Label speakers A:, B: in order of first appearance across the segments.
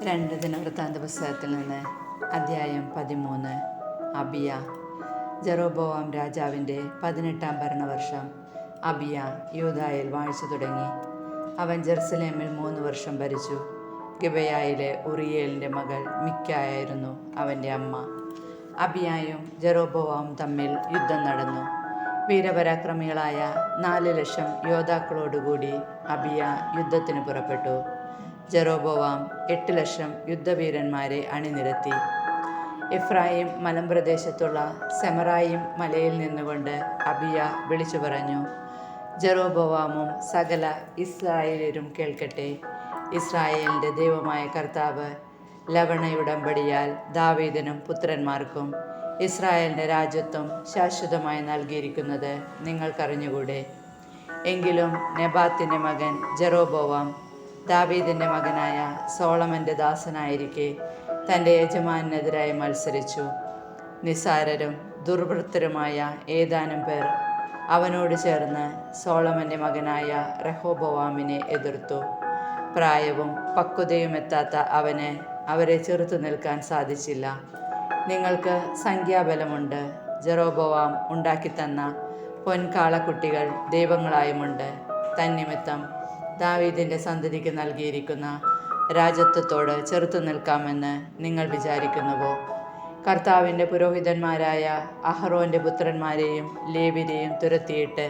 A: രണ്ട് ദിനവൃത്താന്ത പുസ്തകത്തിൽ നിന്ന് അധ്യായം 13. അബിയ. ജെറോബോവാം രാജാവിൻ്റെ 18-ാം ഭരണവർഷം അബിയ യൂദായിൽ വാഴ്ച തുടങ്ങി. അവൻ ജെറുസലേമിൽ 3 വർഷം ഭരിച്ചു. ഗിബെയയിലെ ഉറിയേലിൻ്റെ മകൾ മിക്കായായിരുന്നു അവൻ്റെ അമ്മ. അബിയായും ജെറോബോവാമും തമ്മിൽ യുദ്ധം നടന്നു. വീരപരാക്രമികളായ 4,00,000 യോദ്ധാക്കളോടുകൂടി അബിയ യുദ്ധത്തിന് പുറപ്പെട്ടു. ജെറോബോവാം 8,00,000 യുദ്ധവീരന്മാരെ അണിനിരത്തി. എഫ്രായിം മലമ്പ്രദേശത്തുള്ള സെമറായിം മലയിൽ നിന്നുകൊണ്ട് അബിയ വിളിച്ചു പറഞ്ഞു, ജെറോബോവാമും സകല ഇസ്രായേലരും കേൾക്കട്ടെ. ഇസ്രായേലിൻ്റെ ദൈവമായ കർത്താവ് ലവണയുടമ്പടിയാൽ ദാവീദിനും പുത്രന്മാർക്കും ഇസ്രായേലിൻ്റെ രാജ്യത്വം ശാശ്വതമായി നൽകിയിരിക്കുന്നത് നിങ്ങൾക്കറിഞ്ഞുകൂടെ. എങ്കിലും നെബാത്തിൻ്റെ മകൻ ജെറോബോവാം ദാവീദിൻ്റെ മകനായ സോളമൻ്റെ ദാസനായിരിക്കെ തൻ്റെ യജമാനെതിരായി മത്സരിച്ചു. നിസ്സാരരും ദുർവൃത്തരുമായ ഏതാനും പേർ അവനോട് ചേർന്ന് സോളമൻ്റെ മകനായ റെഹോബോവാമിനെ എതിർത്തു. പ്രായവും പക്വതയും എത്താത്ത അവന് അവരെ ചെറുത്തു നിൽക്കാൻ സാധിച്ചില്ല. നിങ്ങൾക്ക് സംഖ്യാബലമുണ്ട്. ജെറോബോവാം ഉണ്ടാക്കിത്തന്ന പൊൻകാളക്കുട്ടികൾ ദൈവങ്ങളായുമുണ്ട്. തന്നിമിത്തം ദാവീദിൻ്റെ സന്തതിക്ക് നൽകിയിരിക്കുന്ന രാജത്വത്തോട് ചെറുത്തു നിൽക്കാമെന്ന് നിങ്ങൾ വിചാരിക്കുന്നുവോ? കർത്താവിൻ്റെ പുരോഹിതന്മാരായ അഹറോൻ്റെ പുത്രന്മാരെയും ലേവ്യരെയും തുരത്തിയിട്ട്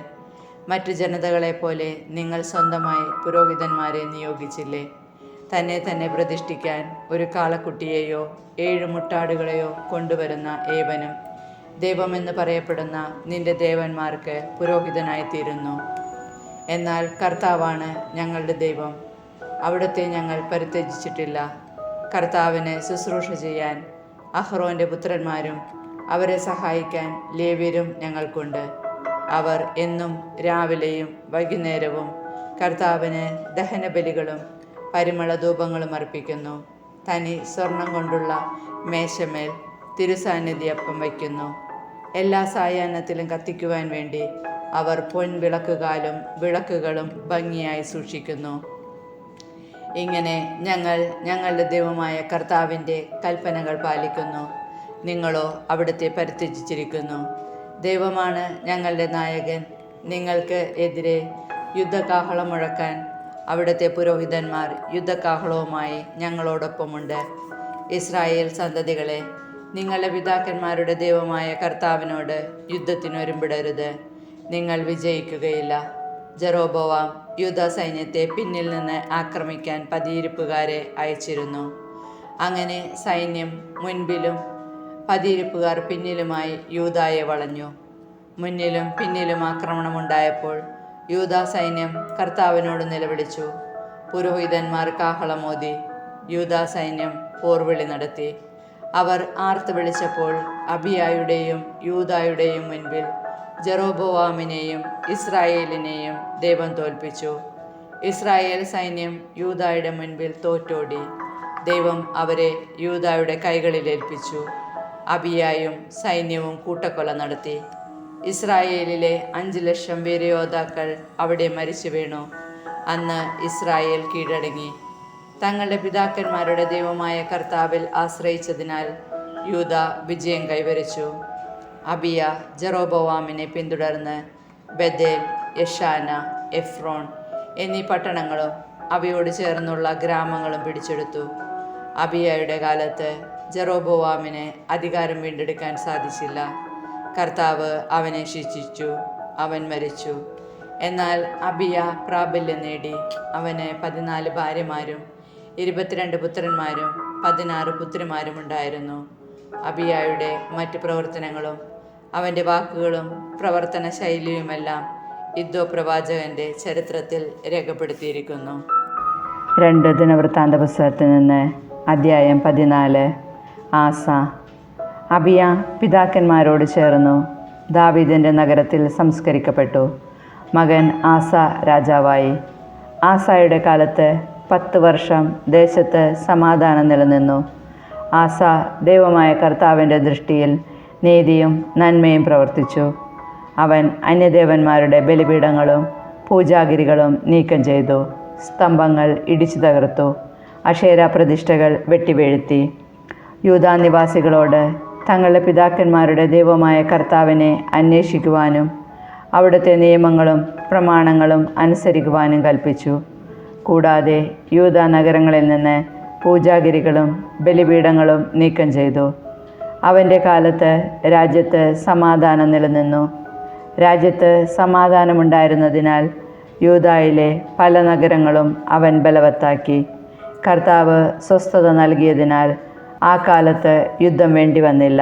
A: മറ്റു ജനതകളെപ്പോലെ നിങ്ങൾ സ്വന്തമായി പുരോഹിതന്മാരെ നിയോഗിച്ചില്ലേ? തന്നെ പ്രതിഷ്ഠിക്കാൻ ഒരു കാളക്കുട്ടിയെയോ 7 മുട്ടാടുകളെയോ കൊണ്ടുവരുന്ന ഏവനും ദൈവമെന്ന് പറയപ്പെടുന്ന നിന്റെ ദേവന്മാർക്ക് പുരോഹിതനായിത്തീരുന്നു. എന്നാൽ കർത്താവാണ് ഞങ്ങളുടെ ദൈവം. അവിടുത്തെ ഞങ്ങൾ പരിത്യജിച്ചിട്ടില്ല. കർത്താവിന് ശുശ്രൂഷ ചെയ്യാൻ അഹ്റോൻ്റെ പുത്രന്മാരും അവരെ സഹായിക്കാൻ ലേവ്യരും ഞങ്ങൾക്കുണ്ട്. അവർ എന്നും രാവിലെയും വൈകുന്നേരവും കർത്താവിന് ദഹനബലികളും പരിമളധൂപങ്ങളും അർപ്പിക്കുന്നു. തനി സ്വർണം കൊണ്ടുള്ള മേശമേൽ തിരുസാന്നിധ്യപ്പം വയ്ക്കുന്നു. എല്ലാ സായാഹ്നത്തിലും കത്തിക്കുവാൻ വേണ്ടി അവർ പൊൻവിളക്കുകാലും വിളക്കുകളും ഭംഗിയായി സൂക്ഷിക്കുന്നു. ഇങ്ങനെ ഞങ്ങൾ ഞങ്ങളുടെ ദൈവമായ കർത്താവിൻ്റെ കൽപ്പനകൾ പാലിക്കുന്നു. നിങ്ങളോ അവിടുത്തെ പരിത്യജിച്ചിരിക്കുന്നു. ദൈവമാണ് ഞങ്ങളുടെ നായകൻ. നിങ്ങൾക്ക് എതിരെ യുദ്ധകാഹളം മുഴക്കാൻ അവിടുത്തെ പുരോഹിതന്മാർ യുദ്ധകാഹളവുമായി ഞങ്ങളോടൊപ്പമുണ്ട്. ഇസ്രായേൽ സന്തതികളെ, നിങ്ങളുടെ പിതാക്കന്മാരുടെ ദൈവമായ കർത്താവിനോട് യുദ്ധത്തിനൊരുമ്പിടരുത്. നിങ്ങൾ വിജയിക്കുകയില്ല. ജെറോബോവാം യൂദാ സൈന്യത്തെ പിന്നിൽ നിന്ന് ആക്രമിക്കാൻ പതിയിരിപ്പുകാരെ അയച്ചിരുന്നു. അങ്ങനെ സൈന്യം മുൻപിലും പതിയിരിപ്പുകാർ പിന്നിലുമായി യൂദായെ വളഞ്ഞു. മുന്നിലും പിന്നിലും ആക്രമണമുണ്ടായപ്പോൾ യൂദാ സൈന്യം കർത്താവിനോട് നിലവിളിച്ചു. പുരോഹിതന്മാർ കാഹളമോതി. യൂദാ സൈന്യം പോർവിളി നടത്തി. അവർ ആർത്ത് വിളിച്ചപ്പോൾ അബിയായുടെയും യൂദായുടെയും മുൻപിൽ ജെറോബോവാമിനെയും ഇസ്രായേലിനെയും ദൈവം തോൽപ്പിച്ചു. ഇസ്രായേൽ സൈന്യം യൂദായുടെ മുൻപിൽ തോറ്റോടി. ദൈവം അവരെ യൂദായുടെ കൈകളിലേൽപ്പിച്ചു. അബിയായും സൈന്യവും കൂട്ടക്കൊല നടത്തി. ഇസ്രായേലിലെ 5,00,000 വീരയോദ്ധാക്കൾ അവിടെ മരിച്ചു വീണു. അന്ന് ഇസ്രായേൽ കീഴടങ്ങി. തങ്ങളുടെ പിതാക്കന്മാരുടെ ദൈവമായ കർത്താവിൽ ആശ്രയിച്ചതിനാൽ യൂദ വിജയം കൈവരിച്ചു. അബിയ ജെറോബോവാമിനെ പിന്തുടർന്ന് ബെഥേൽ, യെശാന, എഫ്രോൺ എന്നീ പട്ടണങ്ങളും അവയോട് ചേർന്നുള്ള ഗ്രാമങ്ങളും പിടിച്ചെടുത്തു. അബിയയുടെ കാലത്ത് ജെറോബോവാമിന് അധികാരം വീണ്ടെടുക്കാൻ സാധിച്ചില്ല. കർത്താവ് അവനെ ശിക്ഷിച്ചു. അവൻ മരിച്ചു. എന്നാൽ അബിയ പ്രാബല്യം നേടി. അവന് 14 ഭാര്യമാരും 22 പുത്രന്മാരും 16 പുത്രിമാരും ഉണ്ടായിരുന്നു. അബിയായുടെ മറ്റ് പ്രവർത്തനങ്ങളും അവൻ്റെ വാക്കുകളും പ്രവർത്തന ശൈലിയുമെല്ലാം ഇദ്ദോ പ്രവാചകൻ്റെ ചരിത്രത്തിൽ രേഖപ്പെടുത്തിയിരിക്കുന്നു. 2 ദിനവൃത്താന്ത പുസ്തകത്തിൽ നിന്ന് അധ്യായം 14. ആസ. അബിയ പിതാക്കന്മാരോട് ചേർന്നു ദാവീദിൻ്റെ നഗരത്തിൽ സംസ്കരിക്കപ്പെട്ടു. മകൻ ആസ രാജാവായി. ആസയുടെ കാലത്ത് 10 വർഷം ദേശത്ത് സമാധാനം നിലനിന്നു. ആസ ദൈവമായ കർത്താവിൻ്റെ ദൃഷ്ടിയിൽ നീതിയും നന്മയും പ്രവർത്തിച്ചു. അവൻ അന്യദേവന്മാരുടെ ബലിപീഠങ്ങളും പൂജാഗിരികളും നീക്കം ചെയ്തു. സ്തംഭങ്ങൾ ഇടിച്ചു തകർത്തു. അശേര പ്രതിഷ്ഠകൾ വെട്ടിവീഴ്ത്തി. യൂദാ നിവാസികളോട് തങ്ങളുടെ പിതാക്കന്മാരുടെ ദൈവമായ കർത്താവിനെ അന്വേഷിക്കുവാനും അവിടുത്തെ നിയമങ്ങളും പ്രമാണങ്ങളും അനുസരിക്കുവാനും കൽപ്പിച്ചു. കൂടാതെ യൂദാ നഗരങ്ങളിൽ നിന്ന് പൂജാഗിരികളും ബലിപീഠങ്ങളും നീക്കം ചെയ്തു. അവൻ്റെ കാലത്ത് രാജ്യത്ത് സമാധാനം നിലനിന്നു. രാജ്യത്ത് സമാധാനമുണ്ടായിരുന്നതിനാൽ യൂദായിലെ പല നഗരങ്ങളും അവൻ ബലവത്താക്കി. കർത്താവ് സ്വസ്ഥത നൽകിയതിനാൽ ആ കാലത്ത് യുദ്ധം വേണ്ടി വന്നില്ല.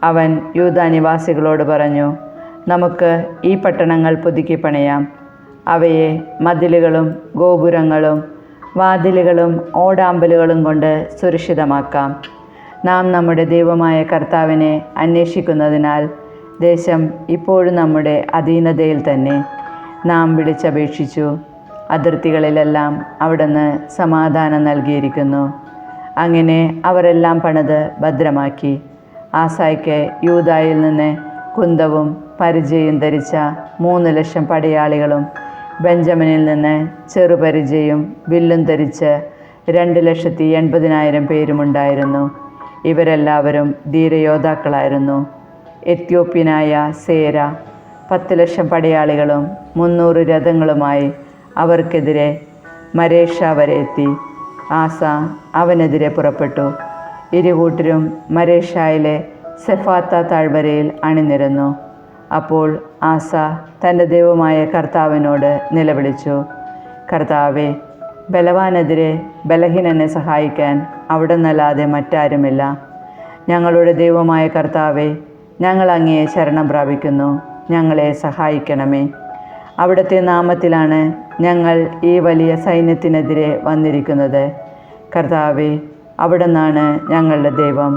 A: അവൻ യൂദാ നിവാസികളോട് പറഞ്ഞു, നമുക്ക് ഈ പട്ടണങ്ങൾ പുതുക്കി പണിയാം. അവയെ മതിലുകളും ഗോപുരങ്ങളും വാതിലുകളും ഓടാമ്പലുകളും കൊണ്ട് സുരക്ഷിതമാക്കാം. നാം നമ്മുടെ ദൈവമായ കർത്താവിനെ അന്വേഷിക്കുന്നതിനാൽ ദേശം ഇപ്പോഴും നമ്മുടെ അധീനതയിൽ തന്നെ. നാം വിളിച്ചപേക്ഷിച്ചു, അതിർത്തികളിലെല്ലാം അവിടുന്ന് സമാധാനം നൽകിയിരിക്കുന്നു. അങ്ങനെ അവരെല്ലാം പണിത് ഭദ്രമാക്കി. ആസായ്ക്ക് യൂദായിൽ നിന്ന് കുന്തവും പരിചയും ധരിച്ച 3,00,000 പടയാളികളും ബെഞ്ചമിനിൽ നിന്ന് ചെറുപരിചയും വില്ലും ധരിച്ച് 2,80,000 പേരുമുണ്ടായിരുന്നു. ഇവരെല്ലാവരും ധീരയോദ്ധാക്കളായിരുന്നു. എത്യോപ്യനായ സേര 10,00,000 പടയാളികളും 300 രഥങ്ങളുമായി അവർക്കെതിരെ മരേഷ വരെ എത്തി. ആസ അവനെതിരെ പുറപ്പെട്ടു. ഇരുകൂട്ടരും മരേഷായിലെ സെഫാത്ത താഴ്വരയിൽ അണിനിരന്നു. അപ്പോൾ ആസ തൻ്റെ ദൈവമായ കർത്താവിനോട് നിലവിളിച്ചു, കർത്താവേ, ബലവാനെതിരെ ബലഹീനനെ സഹായിക്കാൻ അവിടുന്നല്ലാതെ മറ്റാരുമില്ല. ഞങ്ങളുടെ ദൈവമായ കർത്താവേ, ഞങ്ങൾ അങ്ങയെ ശരണം പ്രാപിക്കുന്നു. ഞങ്ങളെ സഹായിക്കണമേ. അവിടുത്തെ നാമത്തിലാണ് ഞങ്ങൾ ഈ വലിയ സൈന്യത്തിനെതിരെ വന്നിരിക്കുന്നത്. കർത്താവേ, അവിടുന്നാണ് ഞങ്ങളുടെ ദൈവം.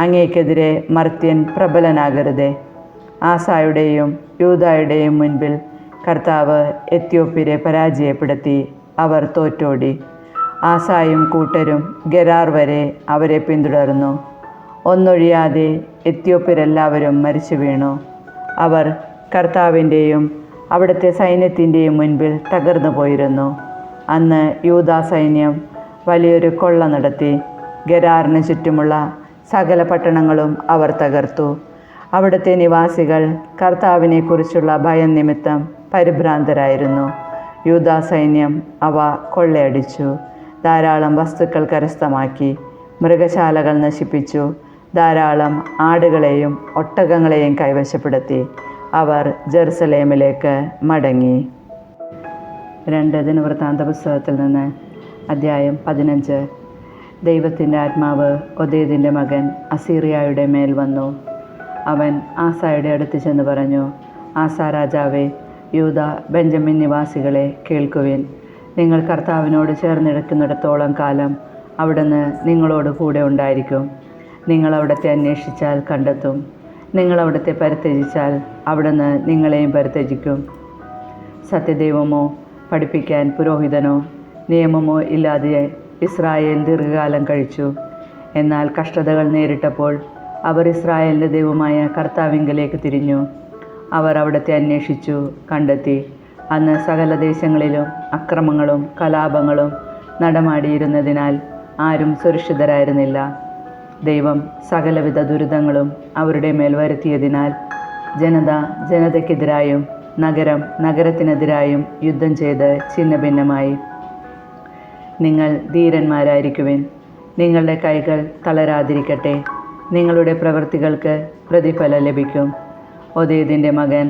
A: അങ്ങേക്കെതിരെ മർത്യൻ പ്രബലനാകരുതേ. ആസായുടെയും യൂദായുടെയും മുൻപിൽ കർത്താവ് എത്യോപ്യരെ പരാജയപ്പെടുത്തി. അവർ തോറ്റോടി. ആസായും കൂട്ടരും ഗെരാർ വരെ അവരെ പിന്തുടർന്നു. ഒന്നൊഴിയാതെ എത്യോപ്യരെല്ലാവരും മരിച്ചു വീണു. അവർ കർത്താവിൻ്റെയും അവിടുത്തെ സൈന്യത്തിൻ്റെയും മുൻപിൽ തകർന്നു പോയിരുന്നു. അന്ന് യൂദാ സൈന്യം വലിയൊരു കൊള്ള നടത്തി. ഗെരാറിന് ചുറ്റുമുള്ള സകല പട്ടണങ്ങളും അവർ തകർത്തു. അവിടുത്തെ നിവാസികൾ കർത്താവിനെക്കുറിച്ചുള്ള ഭയം നിമിത്തം പരിഭ്രാന്തരായിരുന്നു. യൂദാ സൈന്യം അവ കൊള്ളയടിച്ചു. ധാരാളം വസ്തുക്കൾ കരസ്ഥമാക്കി. മൃഗശാലകൾ നശിപ്പിച്ചു. ധാരാളം ആടുകളെയും ഒട്ടകങ്ങളെയും കൈവശപ്പെടുത്തി. അവർ ജെറുസലേമിലേക്ക് മടങ്ങി. 2 ദിനവൃത്താന്ത പുസ്തകത്തിൽ നിന്ന് അധ്യായം 15. ദൈവത്തിൻ്റെ ആത്മാവ് ഒദേദിൻ്റെ മകൻ അസീറിയായുടെ മേൽ വന്നു. അവൻ ആസായുടെ അടുത്ത് ചെന്ന് പറഞ്ഞു, ആസാ രാജാവേ, യൂദ ബെഞ്ചമിൻ നിവാസികളെ കേൾക്കുവിൻ. നിങ്ങൾ കർത്താവിനോട് ചേർന്നിടക്കുന്നിടത്തോളം കാലം അവിടുന്ന് നിങ്ങളോട് കൂടെ ഉണ്ടായിരിക്കും. നിങ്ങൾ അവിടുത്തെ അന്വേഷിച്ചാൽ കണ്ടെത്തും. നിങ്ങൾ അവിടുത്തെ പരിത്യജിച്ചാൽ അവിടുന്ന് നിങ്ങളെയും പരിത്യജിക്കും. സത്യദൈവമോ പഠിപ്പിക്കാൻ പുരോഹിതനോ നിയമമോ ഇല്ലാതെ ഇസ്രായേൽ ദീർഘകാലം കഴിച്ചു. എന്നാൽ കഷ്ടതകൾ നേരിട്ടപ്പോൾ അവർ ഇസ്രായേലിൻ്റെ ദൈവമായ കർത്താവിങ്കലേക്ക് തിരിഞ്ഞു. അവർ അവിടുത്തെ അന്വേഷിച്ചു, കണ്ടെത്തി. അന്ന് സകല ദേശങ്ങളിലും അക്രമങ്ങളും കലാപങ്ങളും നടമാടിയിരുന്നതിനാൽ ആരും സുരക്ഷിതരായിരുന്നില്ല. ദൈവം സകലവിധ ദുരിതങ്ങളും അവരുടെ മേൽ വരുത്തിയതിനാൽ ജനത ജനതയ്ക്കെതിരായും നഗരം നഗരത്തിനെതിരായും യുദ്ധം ചെയ്ത് ഛിന്നഭിന്നമായി. നിങ്ങൾ ധീരന്മാരായിരിക്കുവിൻ. നിങ്ങളുടെ കൈകൾ തളരാതിരിക്കട്ടെ. നിങ്ങളുടെ പ്രവൃത്തികൾക്ക് പ്രതിഫലം ലഭിക്കും. ഒദേദിൻ്റെ മകൻ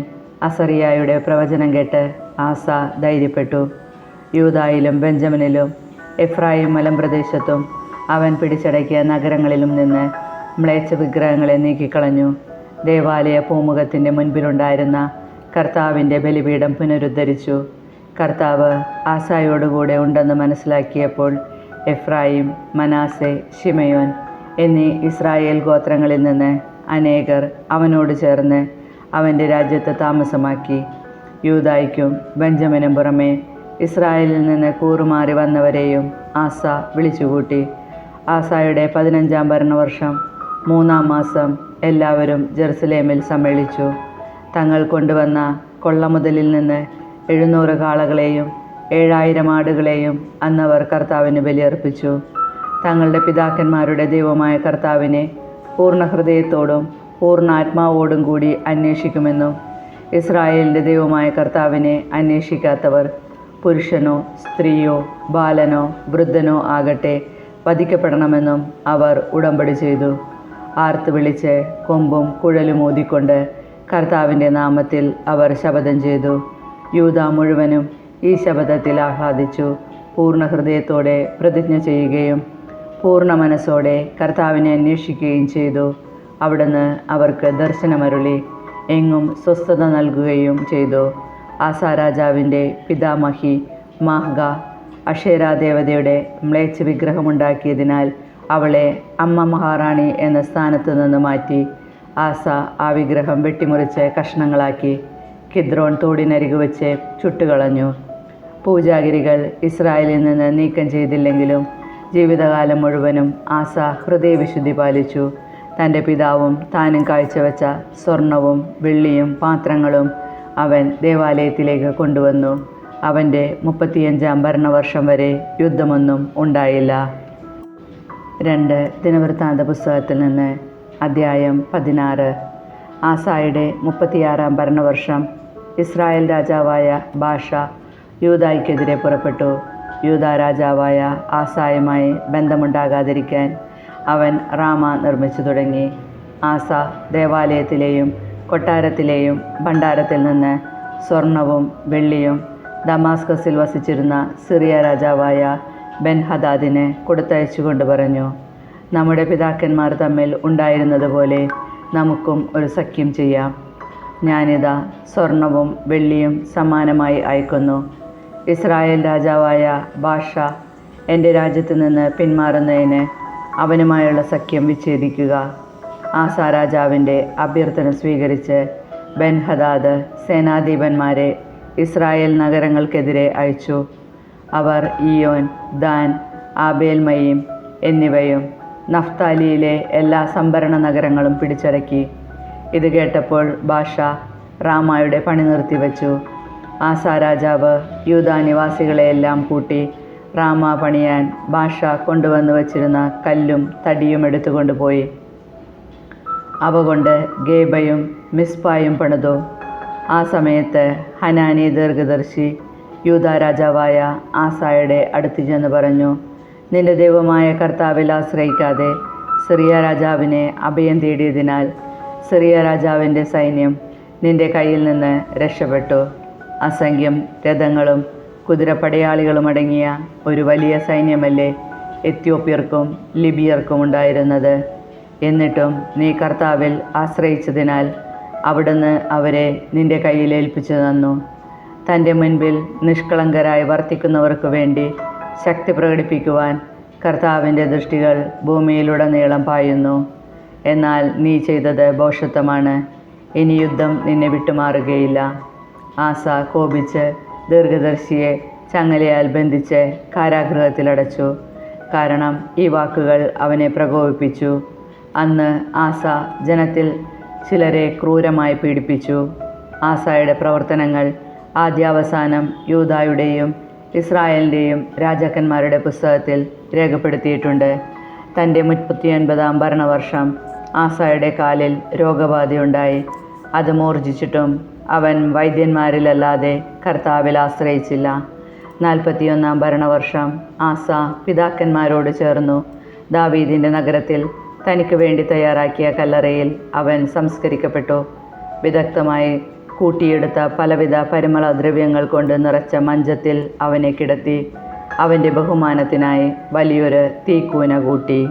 A: അസറിയായുടെ പ്രവചനം കേട്ട് ആസ ധൈര്യപ്പെട്ടു. യൂദായിലും ബെഞ്ചമിനിലും എഫ്രായിം മലമ്പ്രദേശത്തും അവൻ പിടിച്ചടക്കിയ നഗരങ്ങളിലും നിന്ന് മ്ലേച്ഛ വിഗ്രഹങ്ങളെ നീക്കിക്കളഞ്ഞു. ദേവാലയ പൂമുഖത്തിൻ്റെ മുൻപിലുണ്ടായിരുന്ന കർത്താവിൻ്റെ ബലിപീഠം പുനരുദ്ധരിച്ചു. കർത്താവ് ആസായോടുകൂടെ ഉണ്ടെന്ന് മനസ്സിലാക്കിയപ്പോൾ എഫ്രായിം, മനാസെ, ശിമയോൻ എന്നീ ഇസ്രായേൽ ഗോത്രങ്ങളിൽ നിന്ന് അനേകർ അവനോട് ചേർന്ന് അവൻ്റെ രാജ്യത്ത് താമസമാക്കി. യൂദായ്ക്കും ബെഞ്ചമിനും പുറമെ ഇസ്രായേലിൽ നിന്ന് കൂറുമാറി വന്നവരെയും ആസ വിളിച്ചുകൂട്ടി. ആസായുടെ 15-ാം ഭരണവർഷം 3-ാം മാസം എല്ലാവരും ജെറുസലേമിൽ സമ്മേളിച്ചു. തങ്ങൾ കൊണ്ടുവന്ന കൊള്ളമുതലിൽ നിന്ന് 700 കാളകളെയും 7000 ആടുകളെയും അന്നവർ കർത്താവിന് ബലിയർപ്പിച്ചു. തങ്ങളുടെ പിതാക്കന്മാരുടെ ദൈവമായ കർത്താവിനെ പൂർണ്ണ ഹൃദയത്തോടും പൂർണ്ണാത്മാവോടും കൂടി അന്വേഷിക്കുമെന്നും ഇസ്രായേലിൻ്റെ ദൈവമായ കർത്താവിനെ അന്വേഷിക്കാത്തവർ പുരുഷനോ സ്ത്രീയോ ബാലനോ വൃദ്ധനോ ആകട്ടെ വധിക്കപ്പെടണമെന്നും അവർ ഉടമ്പടി ചെയ്തു. ആർത്ത് വിളിച്ച് കൊമ്പും കുഴലും ഊതിക്കൊണ്ട് കർത്താവിൻ്റെ നാമത്തിൽ അവർ ശപഥം ചെയ്തു. യൂദ മുഴുവനും ഈ ശപഥത്തിൽ ആഹ്ലാദിച്ചു. പൂർണ്ണ ഹൃദയത്തോടെ പ്രതിജ്ഞ ചെയ്യുകയും പൂർണ്ണ മനസ്സോടെ കർത്താവിനെ അന്വേഷിക്കുകയും ചെയ്തു. അവിടുന്ന് അവർക്ക് ദർശനമരുളി എങ്ങും സ്വസ്ഥത നൽകുകയും ചെയ്തു. ആസാ രാജാവിൻ്റെ പിതാമഹി മാഹ്ഗ അക്ഷേരാദേവതയുടെ മ്ലേച്ഛ വിഗ്രഹമുണ്ടാക്കിയതിനാൽ അവളെ അമ്മ മഹാറാണി എന്ന സ്ഥാനത്ത് നിന്ന് മാറ്റി ആസ ആ വിഗ്രഹം വെട്ടിമുറിച്ച് കഷ്ണങ്ങളാക്കി കിദ്രോൺ തോടിനരികു വെച്ച് ചുട്ടുകളഞ്ഞു. പൂജാഗിരികൾ ഇസ്രായേലിൽ നിന്ന് നീക്കം ചെയ്തില്ലെങ്കിലും ജീവിതകാലം മുഴുവനും ആസ ഹൃദയവിശുദ്ധി പാലിച്ചു. തൻ്റെ പിതാവും താനും കാഴ്ചവെച്ച സ്വർണവും വെള്ളിയും പാത്രങ്ങളും അവൻ ദേവാലയത്തിലേക്ക് കൊണ്ടുവന്നു. അവൻ്റെ 35-ാം ഭരണവർഷം വരെ യുദ്ധമൊന്നും ഉണ്ടായില്ല. 2 ദിനവൃത്താന്ത പുസ്തകത്തിൽ നിന്ന് അദ്ധ്യായം 16. ആസായുടെ 36-ാം ഭരണവർഷം ഇസ്രായേൽ രാജാവായ ബാഷ യൂദായ്ക്കെതിരെ പുറപ്പെട്ടു. യൂദാ രാജാവായ ആസായുമായി ബന്ധമുണ്ടാകാതിരിക്കാൻ അവൻ റാമ നിർമ്മിച്ചു തുടങ്ങി. ആസ ദേവാലയത്തിലെയും കൊട്ടാരത്തിലെയും ഭണ്ഡാരത്തിൽ നിന്ന് സ്വർണവും വെള്ളിയും ദമാസ്കസിൽ വസിച്ചിരുന്ന സിറിയ രാജാവായ ബെൻഹദാദിന് കൊടുത്തയച്ചുകൊണ്ട് പറഞ്ഞു, നമ്മുടെ പിതാക്കന്മാർ തമ്മിൽ ഉണ്ടായിരുന്നതുപോലെ നമുക്കും ഒരു സഖ്യം ചെയ്യാം. ഞാനിതാ സ്വർണവും വെള്ളിയും സമ്മാനമായി അയക്കുന്നു. ഇസ്രായേൽ രാജാവായ ബാഷ എൻ്റെ രാജ്യത്ത് നിന്ന് പിന്മാറുന്നതിന് അവനുമായുള്ള സഖ്യം വിച്ഛേദിക്കുക. ആസാ രാജാവിൻ്റെ അഭ്യർത്ഥന സ്വീകരിച്ച് ബെൻഹദാദ് സേനാധിപന്മാരെ ഇസ്രായേൽ നഗരങ്ങൾക്കെതിരെ അയച്ചു. അവർ ഇയോൻ, ദാൻ, ആബേൽമയീം എന്നിവയും നഫ്താലിയിലെ എല്ലാ സംഭരണ നഗരങ്ങളും പിടിച്ചടക്കി. ഇത് കേട്ടപ്പോൾ ബാഷ റാമായുടെ പണി നിർത്തിവെച്ചു. ആസാ രാജാവ് യൂദാ നിവാസികളെയെല്ലാം കൂട്ടി റാമ പണിയാൻ ബാഷ കൊണ്ടുവന്നു വച്ചിരുന്ന കല്ലും തടിയും എടുത്തുകൊണ്ടുപോയി. അവ കൊണ്ട് ഗേബയും മിസ്പായും പണിതു. ആ സമയത്ത് ഹനാനി ദീർഘദർശി യൂദാ രാജാവായ ആസായുടെ അടുത്ത് ചെന്ന് പറഞ്ഞു, നിന്റെ ദൈവമായ കർത്താവിൽ ആശ്രയിക്കാതെ സിറിയ രാജാവിനെ അഭയം തേടിയതിനാൽ സിറിയ രാജാവിൻ്റെ സൈന്യം നിന്റെ കയ്യിൽ നിന്ന് രക്ഷപ്പെട്ടു. അസംഖ്യം രഥങ്ങളും കുതിരപ്പടയാളികളും അടങ്ങിയ ഒരു വലിയ സൈന്യമല്ലേ എത്യോപ്യർക്കും ലിബിയർക്കും ഉണ്ടായിരുന്നത്. എന്നിട്ടും നീ കർത്താവിൽ ആശ്രയിച്ചതിനാൽ അവിടുന്ന് അവരെ നിന്റെ കയ്യിൽ ഏൽപ്പിച്ചു തന്നു. തൻ്റെ മുൻപിൽ നിഷ്കളങ്കരായി വർത്തിക്കുന്നവർക്ക് വേണ്ടി ശക്തി പ്രകടിപ്പിക്കുവാൻ കർത്താവിൻ്റെ ദൃഷ്ടികൾ ഭൂമിയിലുടനീളം പായുന്നു. എന്നാൽ നീ ചെയ്തത് ഭോഷത്വമാണ്. ഇനി യുദ്ധം നിന്നെ വിട്ടുമാറുകയില്ല. ആസ കോപിച്ച് ദീർഘദർശിയെ ചങ്ങലയാൽ ബന്ധിച്ച് കാരാഗൃഹത്തിലടച്ചു. കാരണം ഈ വാക്കുകൾ അവനെ പ്രകോപിപ്പിച്ചു. അന്ന് ആസ ജനത്തിൽ ചിലരെ ക്രൂരമായി പീഡിപ്പിച്ചു. ആസയുടെ പ്രവർത്തനങ്ങൾ ആദ്യാവസാനം യൂദായുടെയും ഇസ്രായേലിൻ്റെയും രാജാക്കന്മാരുടെ പുസ്തകത്തിൽ രേഖപ്പെടുത്തിയിട്ടുണ്ട്. തൻ്റെ 39-ാം ഭരണവർഷം ആസയുടെ കാലിൽ രോഗബാധയുണ്ടായി. അത് മോർജിച്ചിട്ടും അവൻ വൈദ്യന്മാരിലല്ലാതെ കർത്താവിൽ ആശ്രയിച്ചില്ല. 41-ാം ഭരണവർഷം ആസ പിതാക്കന്മാരോട് ചേർന്നു ദാവീദിൻ്റെ നഗരത്തിൽ തനിക്ക് വേണ്ടി തയ്യാറാക്കിയ കല്ലറയിൽ അവൻ സംസ്കരിക്കപ്പെട്ടു. വിദഗ്ധമായി കൂട്ടിയെടുത്ത പലവിധ പരിമളദ്രവ്യങ്ങൾ കൊണ്ട് നിറച്ച മഞ്ചത്തിൽ അവനെ കിടത്തി. അവൻ്റെ ബഹുമാനത്തിനായി വലിയൊരു തീക്കൂന കൂട്ടി.